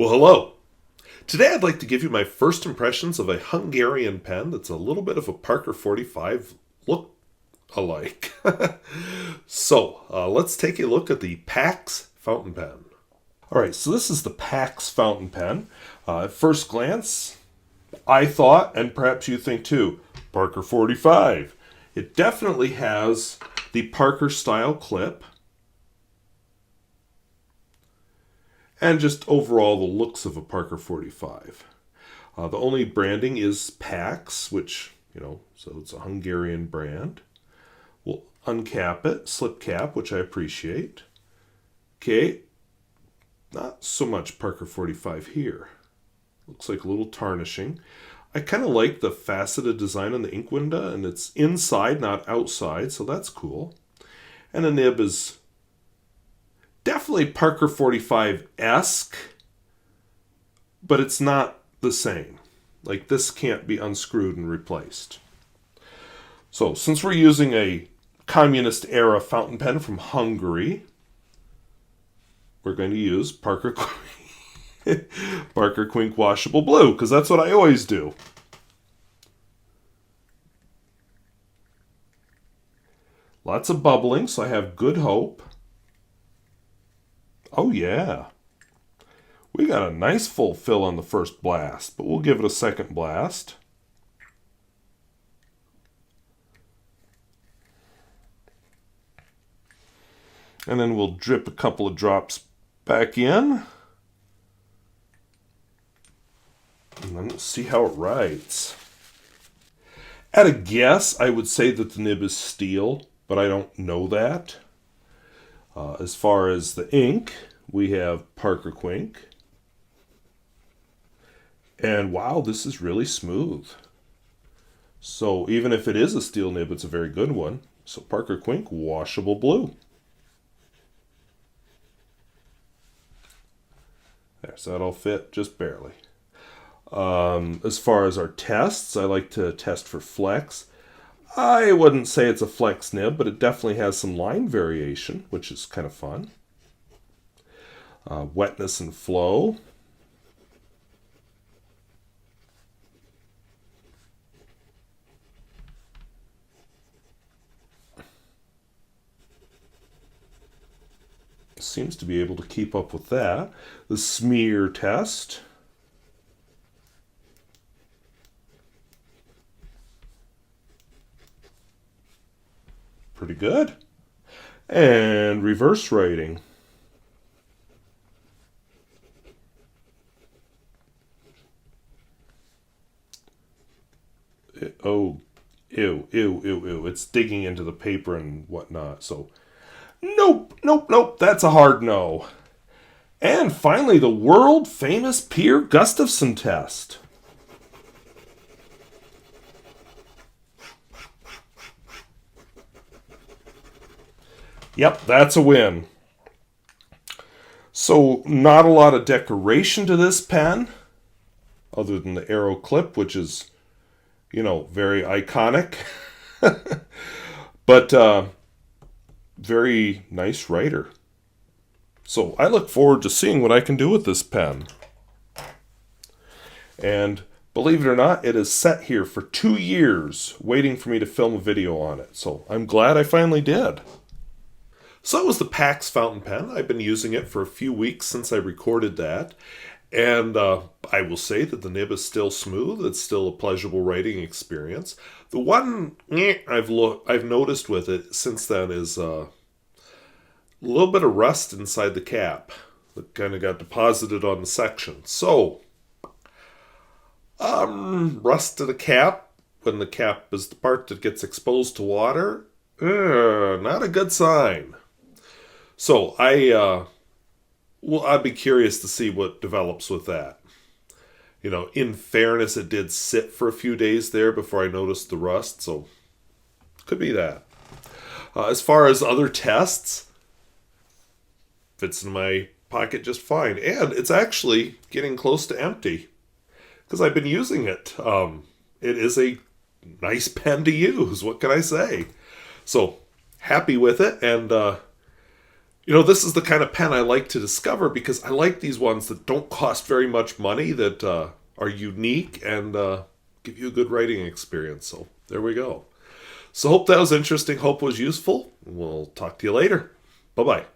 Well, hello. Today I'd like to give you my first impressions of a Hungarian pen that's a little bit of a Parker 45 look alike. Let's take a look at the PAX fountain pen. Alright, so this is the PAX fountain pen. At first glance, I thought, and perhaps you think too, Parker 45. It definitely has the Parker style clip. And just overall the looks of a Parker 45. The only branding is PAX, which, so it's a Hungarian brand. We'll uncap it, slip cap, which I appreciate. Okay, not so much Parker 45 here. Looks like a little tarnishing. I kind of like the faceted design on the ink window, and it's inside, not outside, so that's cool. And the nib is definitely Parker 45-esque, but it's not the same. Like, this can't be unscrewed and replaced. So, since we're using a communist-era fountain pen from Hungary, we're going to use Parker Quink Washable Blue, because that's what I always do. Lots of bubbling, so I have good hope. Oh yeah, we got a nice full fill on the first blast, but we'll give it a second blast. And then we'll drip a couple of drops back in. And then we'll see how it writes. At a guess, I would say that the nib is steel, but I don't know that. As far as the ink, we have Parker Quink. And wow, this is really smooth. So even if it is a steel nib, it's a very good one. So Parker Quink Washable Blue. There, so that'll fit just barely. As far as our tests, I like to test for flex. I wouldn't say it's a flex nib, but it definitely has some line variation, which is kind of fun. Wetness and flow. Seems to be able to keep up with that. The smear test. Pretty good. And reverse writing. Ew. It's digging into the paper and whatnot. So, nope. That's a hard no. And finally, the world famous Pierre Gustafsson test. Yep, that's a win. So, not a lot of decoration to this pen, other than the arrow clip, which is, very iconic. But, very nice writer. So, I look forward to seeing what I can do with this pen. And, believe it or not, it is set here for 2 years, waiting for me to film a video on it. So, I'm glad I finally did. So that was the PAX fountain pen. I've been using it for a few weeks since I recorded that. And I will say that the nib is still smooth. It's still a pleasurable writing experience. The one I've noticed with it since then is a little bit of rust inside the cap that kind of got deposited on the section. So, rust in the cap, when the cap is the part that gets exposed to water, not a good sign. So I'd be curious to see what develops with that. In fairness, it did sit for a few days there before I noticed the rust, so could be that. As far as other tests, fits in my pocket just fine. And it's actually getting close to empty because I've been using it. It is a nice pen to use. What can I say? So happy with it. And, This is the kind of pen I like to discover because I like these ones that don't cost very much money, that are unique and give you a good writing experience. So there we go. So hope that was interesting. Hope it was useful. We'll talk to you later. Bye-bye.